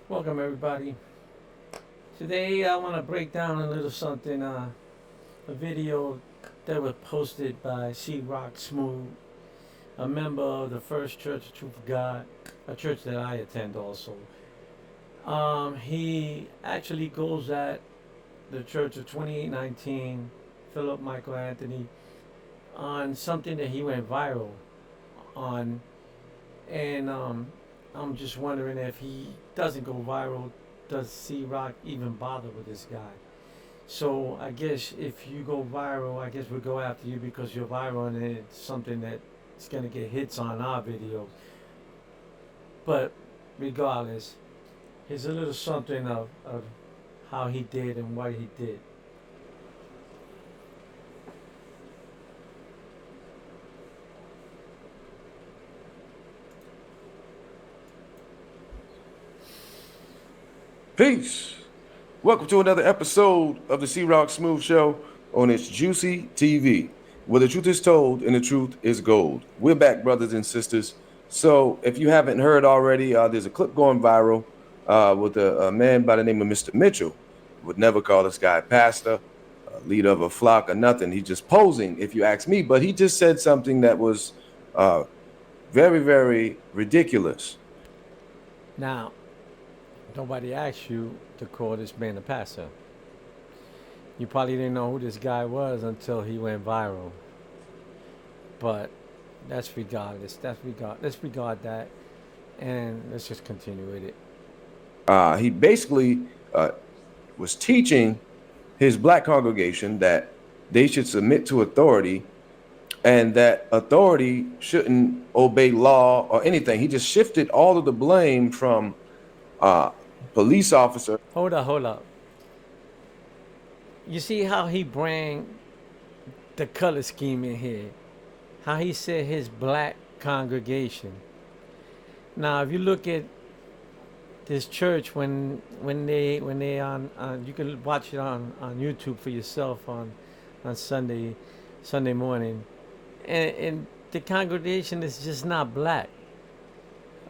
Welcome, everybody. Today, I want to break down a little something, a video that was posted by C. Rock Smooth, a member of the First Church of Truth of God, a church that I attend also. He actually goes at the Church of 2819, Philip Michael Anthony, on something that he went viral on. And I'm just wondering if he doesn't go viral, does C Rock even bother with this guy? So I guess if you go viral, I guess we'll go after you because you're viral and it's something that's gonna get hits on our videos. But regardless, here's a little something of how he did and what he did. Peace. Welcome to another episode of the C Rock Smooth Show on its Juicy TV, where the truth is told and the truth is gold. We're back, brothers and sisters. So, if you haven't heard already, there's a clip going viral with a man by the name of Mr. Mitchell. Would never call this guy pastor, leader of a flock, or nothing. He's just posing, if you ask me. But he just said something that was uh, very, very ridiculous. Now, nobody asked you to call this man a pastor. You probably didn't know who this guy was until he went viral. But that's regardless. Let's regard that, and let's just continue with it. He basically was teaching his black congregation that they should submit to authority and that authority shouldn't obey law or anything. He just shifted all of the blame from uh, police officer. Hold up. You see how he bring the color scheme in here? How he said his black congregation. Now, if you look at this church when they on you can watch it on YouTube for yourself on Sunday morning, and the congregation is just not black.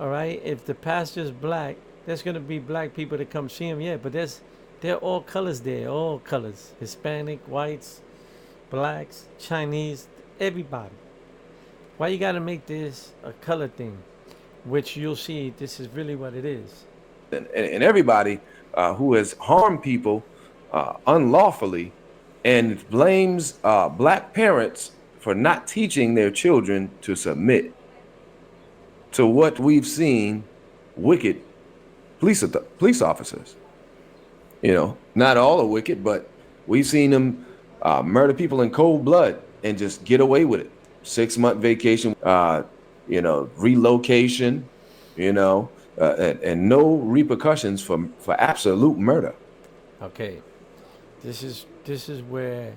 All right, if the pastor's black, there's gonna be black people that come see him. Yeah, but they're all colors there, all colors: Hispanic, whites, blacks, Chinese, everybody. Why you gotta make this a color thing? Which you'll see, this is really what it is. And everybody who has harmed people unlawfully and blames black parents for not teaching their children to submit to what we've seen wicked police officers. You know, not all are wicked, but we've seen them murder people in cold blood and just get away with it. 6-month vacation, relocation, and no repercussions for absolute murder. Okay, this is where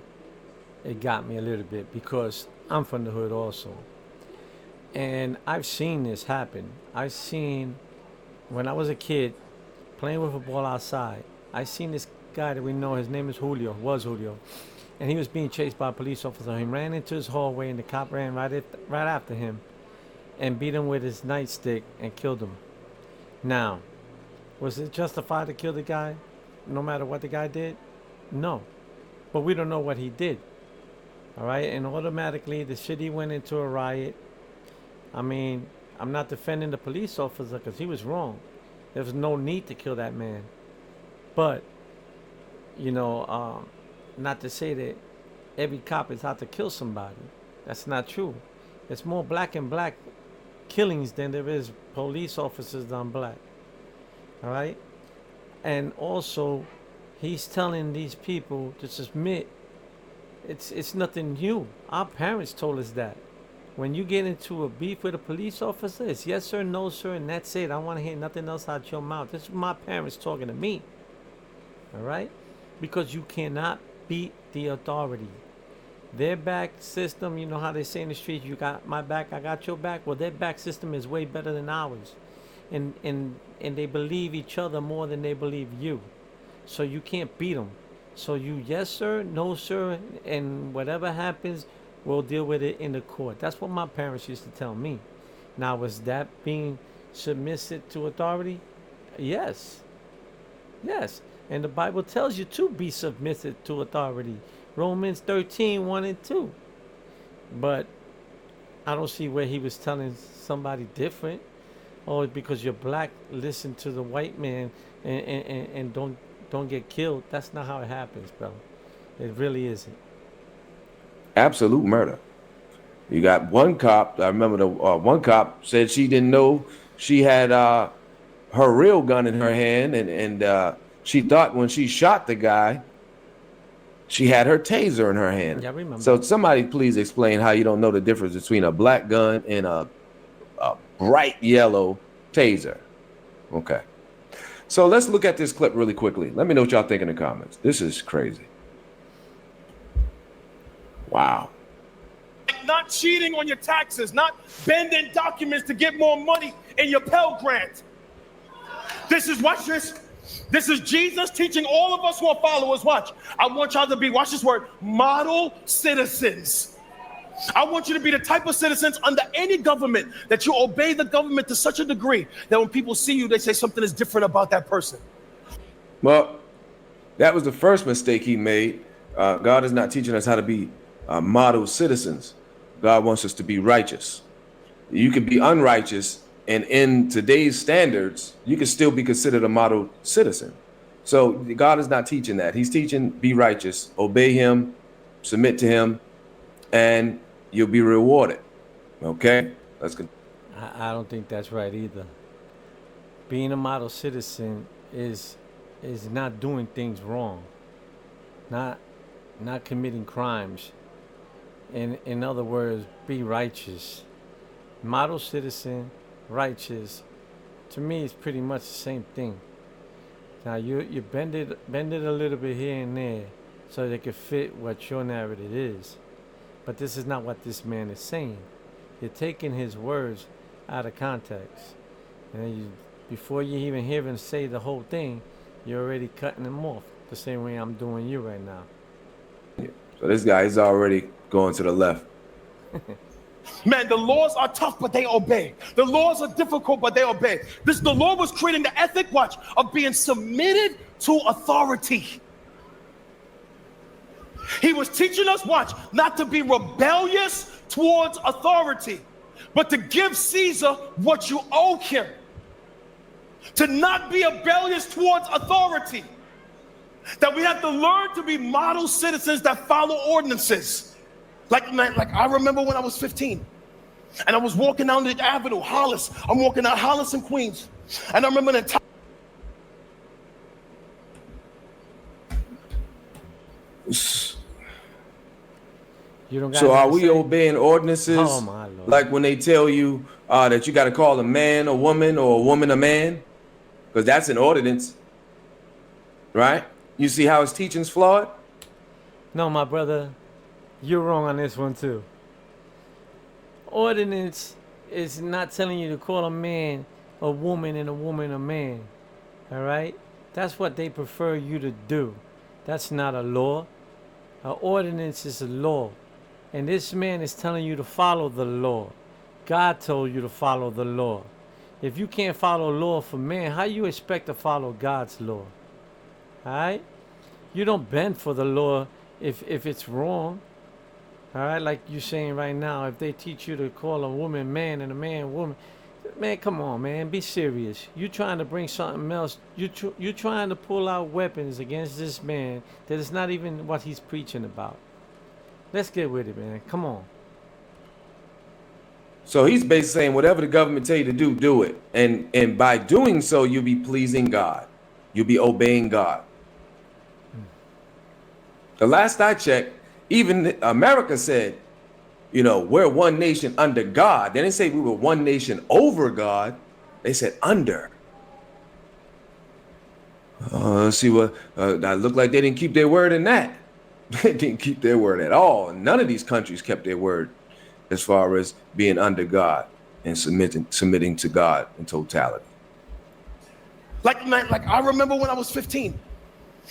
it got me a little bit because I'm from the hood also, and I've seen this happen. I've seen when I was a kid playing with a ball outside. I seen this guy that we know. His name is Julio. Was Julio, and he was being chased by a police officer. He ran into his hallway, and the cop ran right after him, and beat him with his nightstick and killed him. Now, was it justified to kill the guy, no matter what the guy did? No, but we don't know what he did. All right, and automatically the city went into a riot. I mean, I'm not defending the police officer because he was wrong. There was no need to kill that man. But, you know, not to say that every cop is out to kill somebody. That's not true. There's more black and black killings than there is police officers on black. All right? And also, he's telling these people to submit. It's nothing new. Our parents told us that. When you get into a beef with a police officer, it's yes sir, no sir, and that's it. I don't want to hear nothing else out your mouth. This is my parents talking to me. All right? Because you cannot beat the authority. Their back system, you know how they say in the streets, you got my back, I got your back. Well, their back system is way better than ours. And they believe each other more than they believe you. So you can't beat them. So you yes sir, no sir, and whatever happens, we'll deal with it in the court. That's what my parents used to tell me. Now, was that being submissive to authority? Yes. Yes. And the Bible tells you to be submissive to authority. Romans 13, 1 and 2. But I don't see where he was telling somebody different. Oh, because you're black, listen to the white man and don't get killed. That's not how it happens, bro. It really isn't. Absolute murder. You got one cop. I remember the one cop said she didn't know she had her real gun in her hand, and she thought when she shot the guy, she had her taser in her hand. Yeah, I remember. So somebody please explain how you don't know the difference between a black gun and a bright yellow taser. Okay. So let's look at this clip really quickly. Let me know what y'all think in the comments. This is crazy. Wow. Not cheating on your taxes, not bending documents to get more money in your Pell Grant. Watch this. This is Jesus teaching all of us who are followers. Watch. I want y'all to be, watch this word, model citizens. I want you to be the type of citizens under any government that you obey the government to such a degree that when people see you, they say something is different about that person. Well, that was the first mistake he made. God is not teaching us how to be model citizens. God wants us to be righteous. You can be unrighteous, and in today's standards, you can still be considered a model citizen. So God is not teaching that. He's teaching be righteous, obey him, submit to him, and you'll be rewarded. Okay? Let's go. I don't think that's right either. Being a model citizen is not doing things wrong, not committing crimes. In other words, be righteous. Model citizen, righteous, to me is pretty much the same thing. Now you bend it a little bit here and there so they can fit what your narrative is. But this is not what this man is saying. You're taking his words out of context. And before you even hear him say the whole thing, you're already cutting him off the same way I'm doing you right now. So this guy is already going to the left. Man, the laws are tough, but they obey. The laws are difficult, but they obey. The law was creating the ethic, watch, of being submitted to authority. He was teaching us, watch, not to be rebellious towards authority, but to give Caesar what you owe him. To not be rebellious towards authority. That we have to learn to be model citizens that follow ordinances. Like I remember when I was 15 and I was walking down the avenue, Hollis. I'm walking down Hollis in Queens. And I remember the time. So are we obeying ordinances? Oh my Lord. Like when they tell you that you got to call a man a woman or a woman a man? Because that's an ordinance, right? You see how his teaching's flawed? No, my brother, you're wrong on this one too. Ordinance is not telling you to call a man a woman and a woman a man. All right? That's what they prefer you to do. That's not a law. An ordinance is a law. And this man is telling you to follow the law. God told you to follow the law. If you can't follow law for man, how you expect to follow God's law? All right? You don't bend for the law if it's wrong. All right? Like you're saying right now, if they teach you to call a woman man and a man woman, man, come on, man, be serious. You trying to bring something else. You trying to pull out weapons against this man that is not even what he's preaching about. Let's get with it, man. Come on. So he's basically saying whatever the government tell you to do, do it. And by doing so, you'll be pleasing God. You'll be obeying God. The last I checked, even America said, you know, we're one nation under God. They didn't say we were one nation over God. They said under. Let's see what, that looked like they didn't keep their word in that. They didn't keep their word at all. None of these countries kept their word as far as being under God and submitting to God in totality. Like I remember when I was 15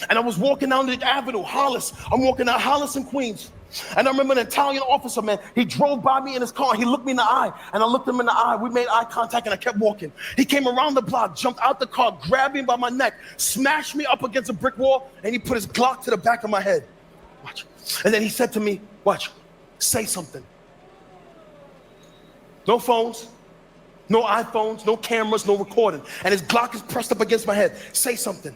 And I was walking down the avenue, Hollis. I'm walking down Hollis in Queens. And I remember an Italian officer, man, he drove by me in his car. He looked me in the eye, and I looked him in the eye. We made eye contact, and I kept walking. He came around the block, jumped out the car, grabbed me by my neck, smashed me up against a brick wall, and he put his Glock to the back of my head. Watch. And then he said to me, watch, say something. No phones, no iPhones, no cameras, no recording. And his Glock is pressed up against my head. Say something.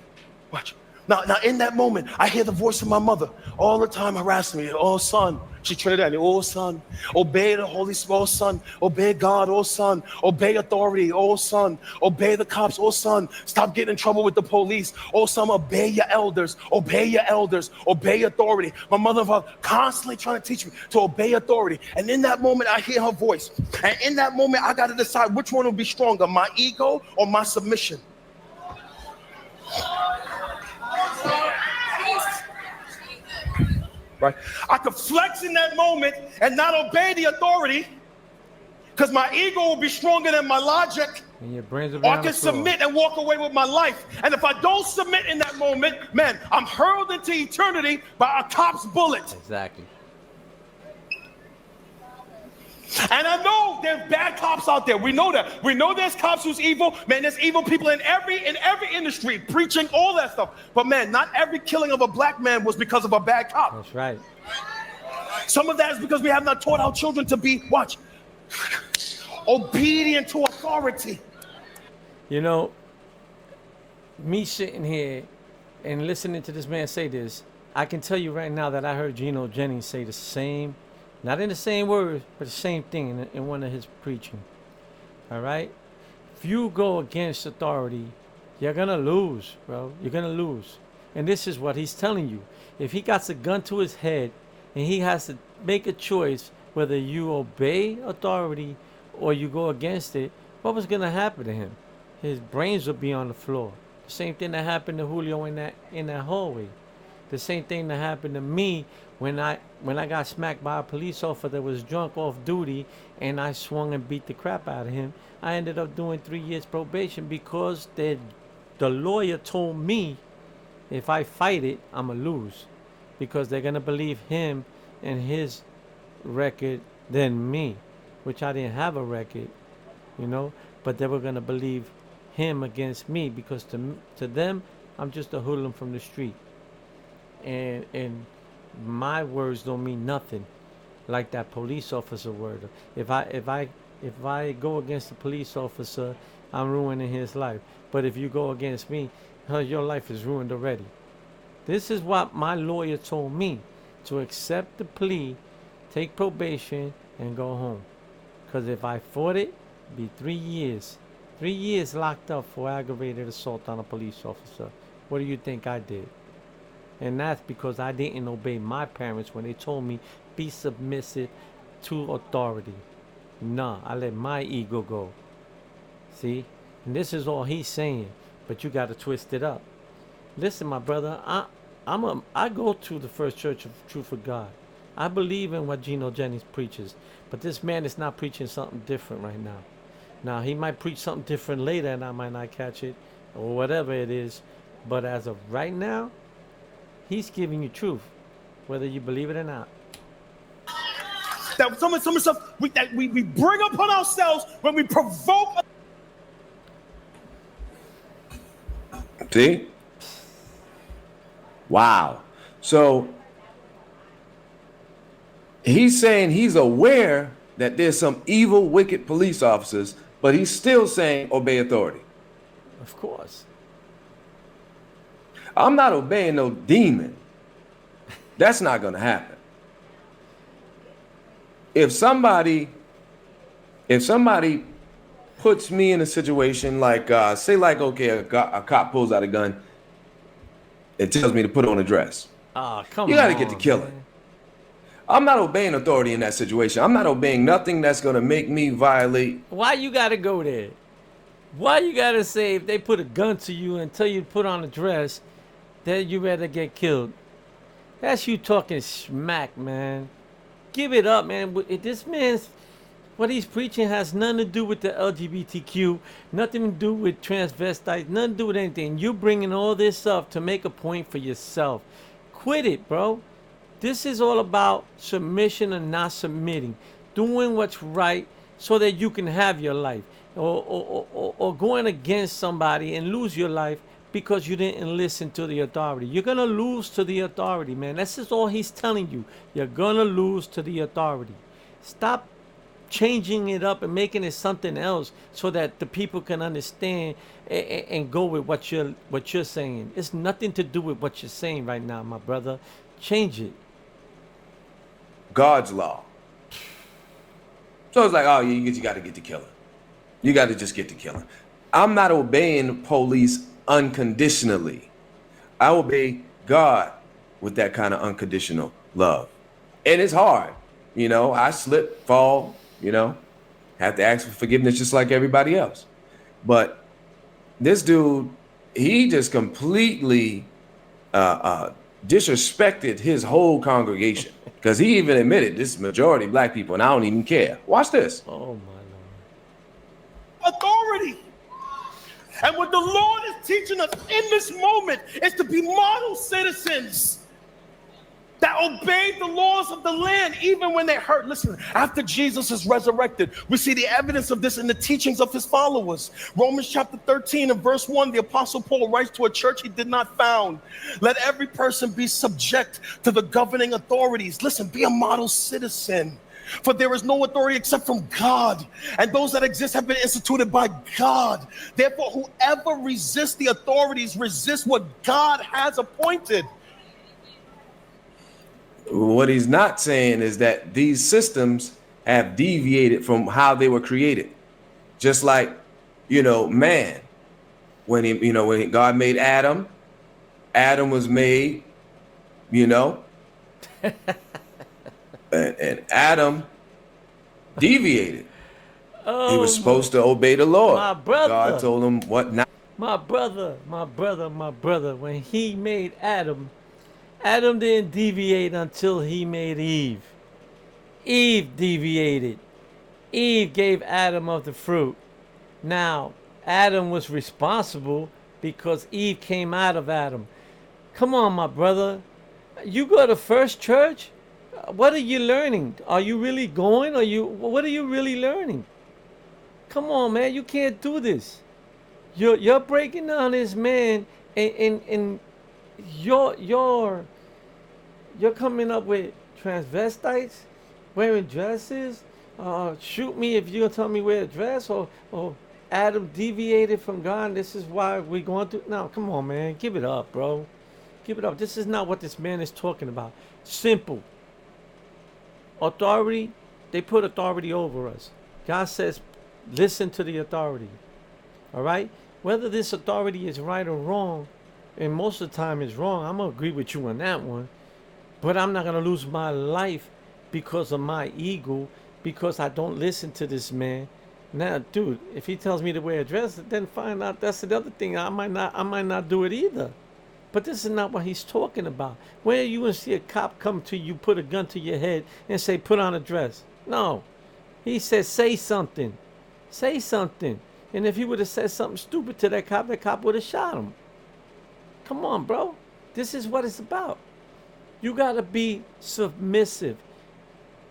Watch. Now, in that moment, I hear the voice of my mother all the time harassing me. Oh, son. She Trinidad. Oh, son. Obey the Holy Spirit. Oh, son. Obey God. Oh, son. Obey authority. Oh, son. Obey the cops. Oh, son. Stop getting in trouble with the police. Oh, son. Obey your elders. Obey your elders. Obey authority. My mother and father constantly trying to teach me to obey authority. And in that moment, I hear her voice. And in that moment, I got to decide which one will be stronger, my ego or my submission. Right? I could flex in that moment and not obey the authority because my ego will be stronger than my logic. And your brains or I can submit and walk away with my life. And if I don't submit in that moment, man, I'm hurled into eternity by a cop's bullet. Exactly. And I know there's bad cops out there. We know that. We know there's cops who's evil. Man, there's evil people in every industry preaching all that stuff. But man, not every killing of a black man was because of a bad cop. That's right. Some of that is because we have not taught our children to be, watch, obedient to authority. You know, me sitting here and listening to this man say this, I can tell you right now that I heard Geno Jennings say the same, not in the same words, but the same thing in one of his preaching. All right? If you go against authority, you're going to lose, bro. You're going to lose. And this is what he's telling you. If he got a gun to his head and he has to make a choice whether you obey authority or you go against it, what was going to happen to him? His brains would be on the floor. The same thing that happened to Julio in that hallway. The same thing that happened to me when I got smacked by a police officer that was drunk off duty and I swung and beat the crap out of him. I ended up doing 3 years probation because the lawyer told me if I fight it, I'm going to lose. Because they're going to believe him and his record than me, which I didn't have a record, you know. But they were going to believe him against me because to them, I'm just a hoodlum from the street. And my words don't mean nothing like that police officer word. If I go against the police officer, I'm ruining his life. But if you go against me, your life is ruined already. This is what my lawyer told me, to accept the plea, take probation, and go home. Because if I fought it, it'd be 3 years. 3 years locked up for aggravated assault on a police officer. What do you think I did? And that's because I didn't obey my parents when they told me, be submissive to authority. Nah, I let my ego go. See? And this is all he's saying. But you got to twist it up. Listen, my brother, I go to the First Church of Truth of God. I believe in what Geno Jennings preaches. But this man is not preaching something different right now. Now, he might preach something different later and I might not catch it or whatever it is. But as of right now, he's giving you truth, whether you believe it or not. That some of the stuff we bring upon ourselves when we provoke. See? Wow. So he's saying he's aware that there's some evil, wicked police officers, but he's still saying obey authority. Of course. I'm not obeying no demon. That's not going to happen. If somebody puts me in a situation like, say like, okay, a cop pulls out a gun and tells me to put on a dress. Oh, come on. You got to get to killing. Man. I'm not obeying authority in that situation. I'm not obeying nothing that's going to make me violate. Why you got to go there? Why you got to say if they put a gun to you and tell you to put on a dress, that you better get killed? That's you talking smack, man. Give it up, man. This man's What he's preaching has nothing to do with the LGBTQ, nothing to do with transvestites, nothing to do with anything. You're bringing all this up to make a point for yourself. Quit it, bro. This is all about submission and not submitting, doing what's right so that you can have your life, or going against somebody and lose your life because you didn't listen to the authority. You're gonna lose to the authority, man. This is all he's telling you. You're gonna lose to the authority. Stop changing it up and making it something else so that the people can understand and go with what you're saying. It's nothing to do with what you're saying right now, my brother. Change it. God's law. So it's like, oh, you got to get to killing. You got to just get to killing. I'm not obeying the police unconditionally. I obey God with that kind of unconditional love. And it's hard. You know, I slip, fall, you know, have to ask for forgiveness just like everybody else. But this dude, he just completely disrespected his whole congregation, because he even admitted this is majority black people and I don't even care. Watch this. Oh my Lord. Authority. And what the Lord is teaching us in this moment is to be model citizens that obeyed the laws of the land even when they hurt. Listen, after Jesus is resurrected, we see the evidence of this in the teachings of his followers. Romans chapter 13 and verse 1, the apostle Paul writes to a church he did not found. Let every person be subject to the governing authorities. Listen, be a model citizen. For there is no authority except from God, and those that exist have been instituted by God. Therefore, whoever resists the authorities resists what God has appointed. What he's not saying is that these systems have deviated from how they were created. Just like, you know, man, when God made Adam, Adam was made, you know, and Adam deviated. Oh, he was supposed to obey the Lord. my brother. God told him what not. My brother. When he made Adam, Adam didn't deviate until he made Eve. Eve deviated. Eve gave Adam of the fruit. Now, Adam was responsible because Eve came out of Adam. Come on, my brother. You go to First Church? What are you learning? Are you really going? What are you really learning? Come on, man. You can't do this. You're breaking down this man, and you're coming up with transvestites wearing dresses. Shoot me if you're gonna tell me wear a dress, or Adam deviated from God, and this is why we're going through. No, come on, man. Give it up, bro. Give it up. This is not what this man is talking about. Simple. Authority, they put authority over us. God says, listen to the authority. All right? Whether this authority is right or wrong, and most of the time it's wrong, I'm going to agree with you on that one. But I'm not going to lose my life because of my ego, because I don't listen to this man. Now, dude, if he tells me to wear a dress, then fine. That's the other thing. I might not do it either. But this is not what he's talking about. Where are you going to see a cop come to you, put a gun to your head, and say, put on a dress? No. He says, say something. Say something. And if he would have said something stupid to that cop would have shot him. Come on, bro. This is what it's about. You got to be submissive.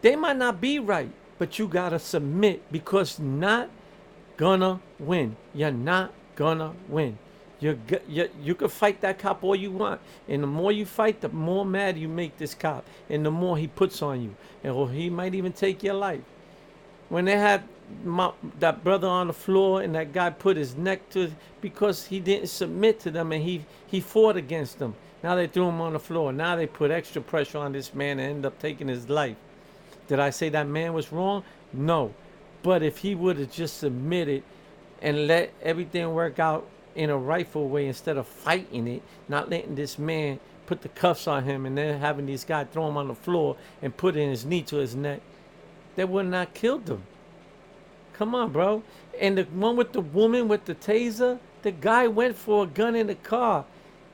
They might not be right, but you got to submit, because you're not going to win. You're not going to win. You can fight that cop all you want, and the more you fight, the more mad you make this cop, and the more he puts on you, and he might even take your life. When they had that brother on the floor, and that guy put his neck to, because he didn't submit to them, and he fought against them. Now they threw him on the floor. Now they put extra pressure on this man and end up taking his life. Did I say that man was wrong? No. But if he would have just submitted and let everything work out in a rightful way, instead of fighting it, not letting this man put the cuffs on him and then having these guys throw him on the floor and put in his knee to his neck, they would not killed him. Come on, bro. And the one with the woman with the taser, the guy went for a gun in the car.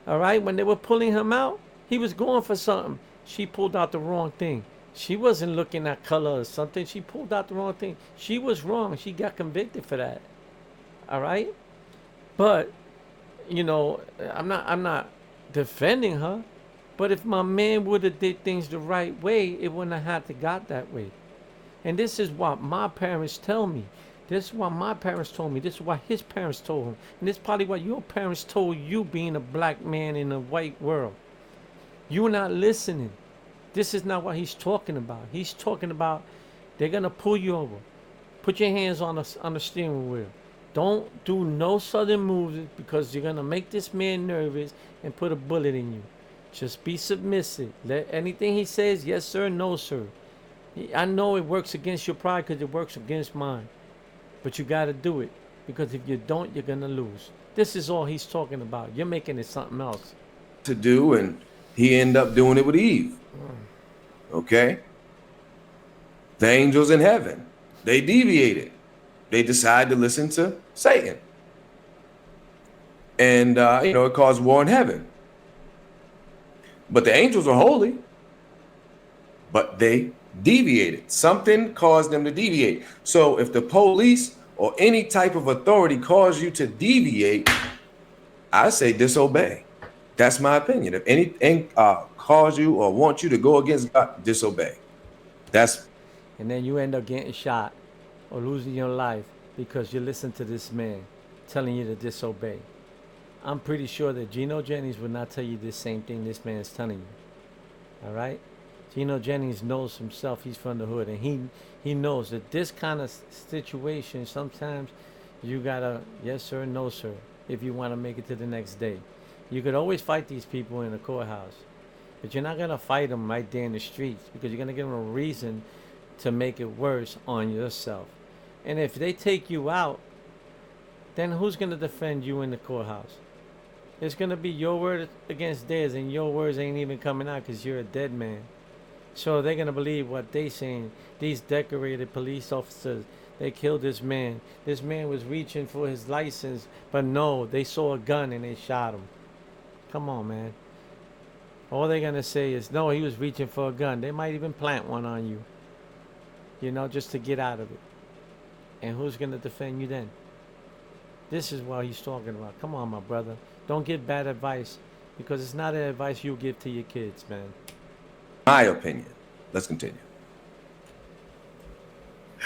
All right, when they were pulling him out, he was going for something. She pulled out the wrong thing. She wasn't looking at color or something. She pulled out the wrong thing. She was wrong. She got convicted for that. All right? But, you know, I'm not defending her. But if my man would have did things the right way, it wouldn't have had to got that way. And this is what my parents tell me. This is what my parents told me. This is what his parents told him. And this is probably what your parents told you being a black man in a white world. You're not listening. This is not what he's talking about. He's talking about they're going to pull you over. Put your hands on the steering wheel. Don't do no sudden moves because you're going to make this man nervous and put a bullet in you. Just be submissive. Let anything he says, yes, sir, no, sir. I know it works against your pride because it works against mine. But you got to do it. Because if you don't, you're going to lose. This is all he's talking about. You're making it something else. To do, and he ended up doing it with Eve. Okay? The angels in heaven, they deviated. They decided to listen to Satan. And, it caused war in heaven. But the angels are holy. But they deviated. Something caused them to deviate. So if the police or any type of authority cause you to deviate, I say disobey. That's my opinion. If anything cause you or want you to go against God, disobey. And then you end up getting shot or losing your life because you listen to this man telling you to disobey. I'm pretty sure that Geno Jennings would not tell you the same thing this man is telling you. All right? Geno Jennings knows himself. He's from the hood, and he knows that this kind of situation, sometimes you gotta yes sir, no sir, if you want to make it to the next day. You could always fight these people in the courthouse, but you're not gonna fight them right there in the streets because you're gonna give them a reason to make it worse on yourself. And if they take you out, then who's gonna defend you in the courthouse? It's gonna be your word against theirs, and your words ain't even coming out because you're a dead man. So they're gonna believe what they saying. These decorated police officers, they killed this man. This man was reaching for his license, but no, they saw a gun and they shot him. Come on, man. All they're gonna say is, no, he was reaching for a gun. They might even plant one on you, just to get out of it. And who's gonna defend you then? This is what he's talking about. Come on, my brother. Don't give bad advice because it's not an advice you give to your kids, man. My opinion. Let's continue.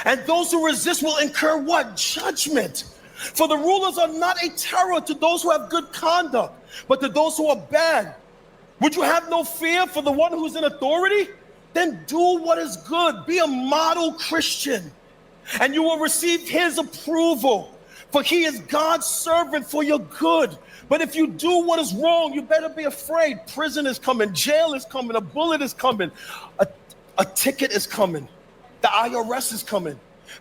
And those who resist will incur what? Judgment. For the rulers are not a terror to those who have good conduct, but to those who are bad. Would you have no fear for the one who's in authority? Then do what is good. Be a model Christian, and you will receive his approval. For he is God's servant for your good. But if you do what is wrong, you better be afraid. Prison is coming, jail is coming, a bullet is coming, a ticket is coming, the IRS is coming.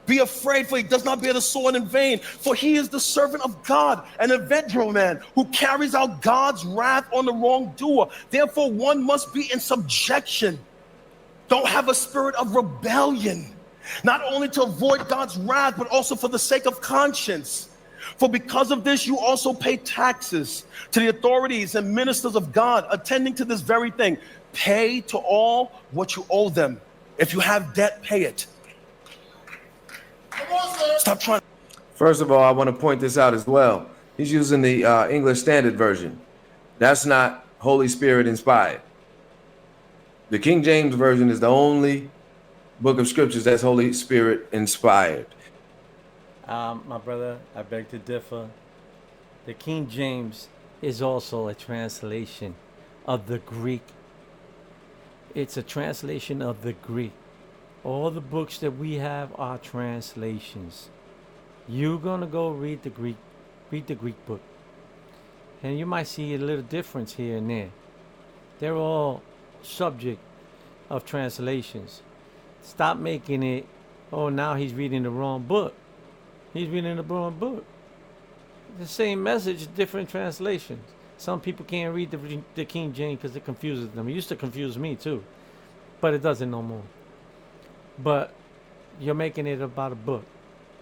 Be afraid, for he does not bear the sword in vain. For he is the servant of God, an avenger man who carries out God's wrath on the wrongdoer. Therefore, one must be in subjection. Don't have a spirit of rebellion, not only to avoid God's wrath, but also for the sake of conscience. For because of this, you also pay taxes to the authorities and ministers of God, attending to this very thing. Pay to all what you owe them. If you have debt, pay it. Stop trying. First of all, I want to point this out as well. He's using the English Standard Version. That's not Holy Spirit inspired. The King James Version is the only book of scriptures that's Holy Spirit inspired. My brother, I beg to differ. The King James is also a translation of the Greek. It's a translation of the Greek. All the books that we have are translations. You're gonna go read the Greek book, and you might see a little difference here and there. They're all subject of translations. Stop making it, oh, now he's reading the wrong book. He's reading the wrong book. The same message, different translations. Some people can't read the King James because it confuses them. It used to confuse me too, but it doesn't no more. But you're making it about a book.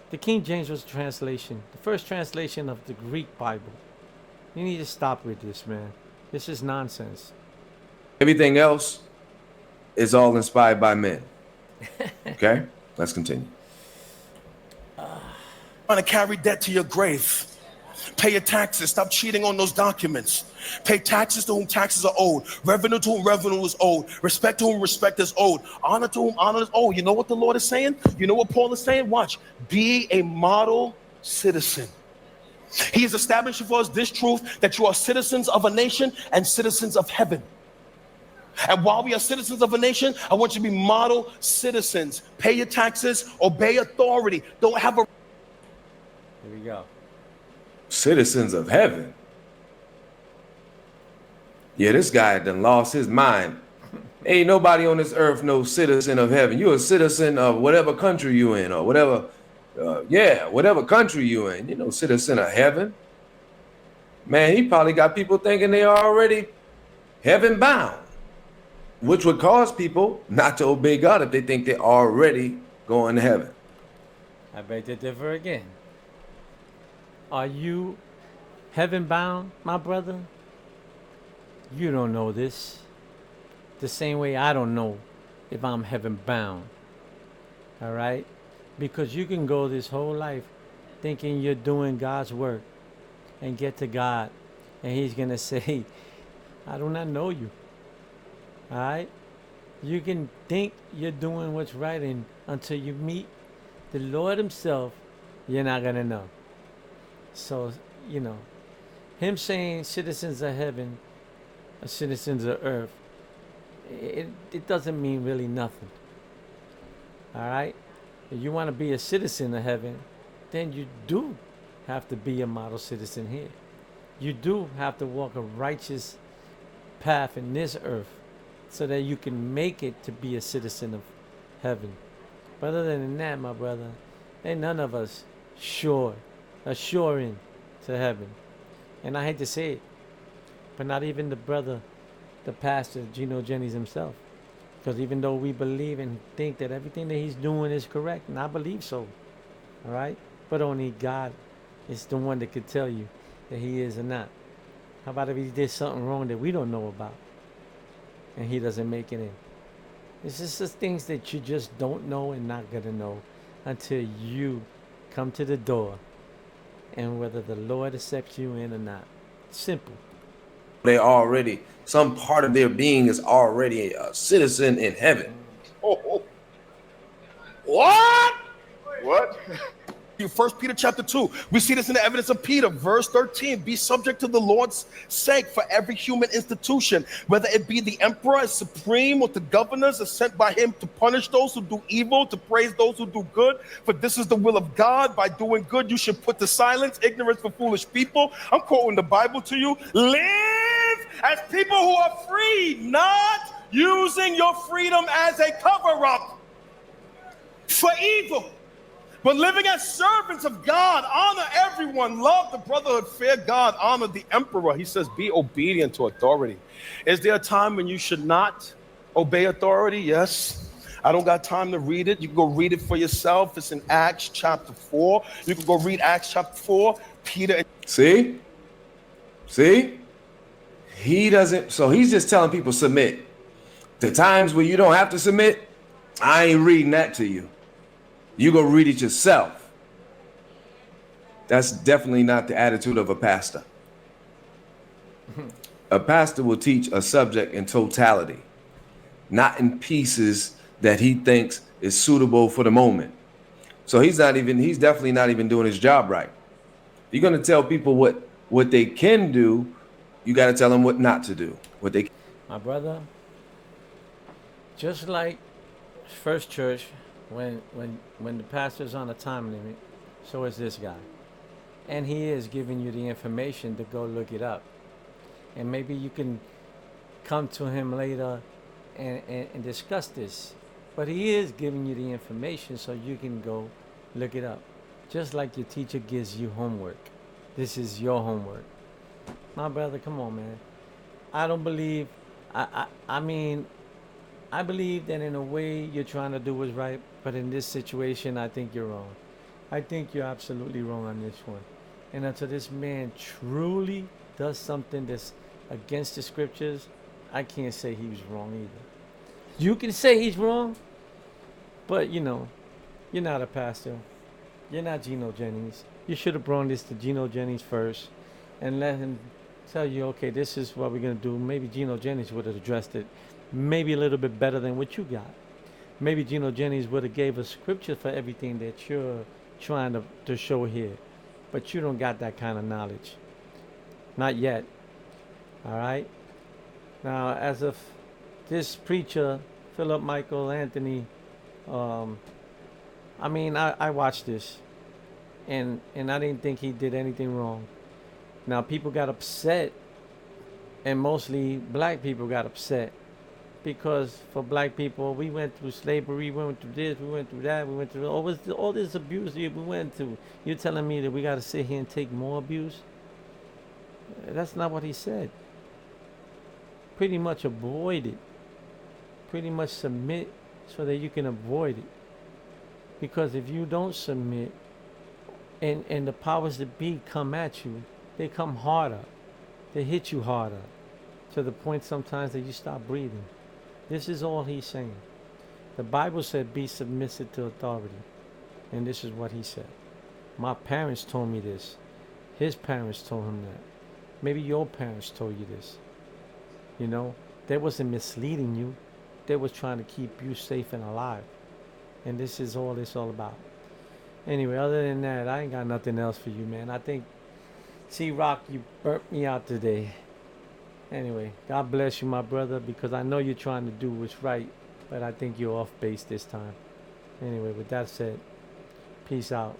The King James was a translation, the first translation of the Greek Bible. You need to stop with this, man. This is nonsense. Everything else is all inspired by men. Okay, let's continue. Trying to carry debt to your grave. Pay your taxes. Stop cheating on those documents. Pay taxes to whom taxes are owed. Revenue to whom revenue is owed. Respect to whom respect is owed. Honor to whom honor is owed. You know what the Lord is saying? You know what Paul is saying? Watch. Be a model citizen. He is establishing for us this truth, that you are citizens of a nation and citizens of heaven. And while we are citizens of a nation, I want you to be model citizens. Pay your taxes. Obey authority. Don't have a... Here we go. Citizens of heaven. Yeah, this guy done lost his mind. Ain't nobody on this earth no citizen of heaven. You're a citizen of whatever country you in, or whatever, whatever country you in. You know, citizen of heaven. Man, he probably got people thinking they are already heaven bound, which would cause people not to obey God if they think they're already going to heaven. I beg to differ again. Are you heaven bound, my brother? You don't know this. The same way I don't know if I'm heaven bound. All right? Because you can go this whole life thinking you're doing God's work and get to God and He's going to say, I do not know you. All right? You can think you're doing what's right, and until you meet the Lord Himself, you're not going to know. So, you know, Him saying citizens of heaven, or citizens of earth, it doesn't mean really nothing. All right? If you want to be a citizen of heaven, then you do have to be a model citizen here. You do have to walk a righteous path in this earth so that you can make it to be a citizen of heaven. But other than that, my brother, ain't none of us assuring to heaven. And I hate to say it, but not even the pastor, Gino Jennings himself. Because even though we believe and think that everything that he's doing is correct, and I believe so, all right? But only God is the one that could tell you that he is or not. How about if he did something wrong that we don't know about and he doesn't make it in? It's just the things that you just don't know and not going to know until you come to the door and whether the Lord accepts you in or not. Simple. They already, some part of their being is already a citizen in heaven. Oh. What? What? First Peter chapter 2. We see this in the evidence of Peter, verse 13. Be subject to the Lord's sake for every human institution, whether it be the emperor as supreme or the governors as sent by him to punish those who do evil, to praise those who do good. For this is the will of God. By doing good, you should put to silence ignorance for foolish people. I'm quoting the Bible to you. Live as people who are free, not using your freedom as a cover-up for evil, but living as servants of God. Honor everyone, love the brotherhood, fear God, honor the emperor. He says, be obedient to authority. Is there a time when you should not obey authority? Yes. I don't got time to read it. You can go read it for yourself. It's in Acts chapter 4. You can go read Acts chapter 4. Peter. See? He doesn't, so he's just telling people submit. The times where you don't have to submit, I ain't reading that to you. You go read it yourself. That's definitely not the attitude of a pastor. A pastor will teach a subject in totality, not in pieces that he thinks is suitable for the moment. So he's definitely not even doing his job right. You're going to tell people what they can do, you got to tell them what not to do. My brother, just like First Church, when the pastor's on a time limit, so is this guy. And he is giving you the information to go look it up. And maybe you can come to him later and discuss this. But he is giving you the information so you can go look it up. Just like your teacher gives you homework. This is your homework. My brother, come on, man. I don't believe, I mean, I believe that in a way you're trying to do what's right, but in this situation, I think you're wrong. I think you're absolutely wrong on this one. And until this man truly does something that's against the scriptures, I can't say he was wrong either. You can say he's wrong, but you're not a pastor. You're not Geno Jennings. You should have brought this to Geno Jennings first and let him tell you, okay, this is what we're going to do. Maybe Geno Jennings would have addressed it maybe a little bit better than what you got. Maybe Geno Jennings would have gave a scripture for everything that you're trying to show here. But you don't got that kind of knowledge. Not yet. All right? Now, as of this preacher, Philip Michael Anthony, I watched this, and I didn't think he did anything wrong. Now, people got upset, and mostly black people got upset, because for black people, we went through slavery, we went through this, we went through that, we went through all this abuse we went through. You're telling me that we got to sit here and take more abuse? That's not what he said. Pretty much avoid it. Pretty much submit so that you can avoid it. Because if you don't submit and the powers that be come at you, they come harder. They hit you harder to the point sometimes that you stop breathing. This is all he's saying. The Bible said be submissive to authority. And this is what he said. My parents told me this. His parents told him that. Maybe your parents told you this. They wasn't misleading you. They was trying to keep you safe and alive. And this is all it's all about. Anyway, other than that, I ain't got nothing else for you, man. I think, C-Rock, you burnt me out today. Anyway, God bless you, my brother, because I know you're trying to do what's right, but I think you're off base this time. Anyway, with that said, peace out.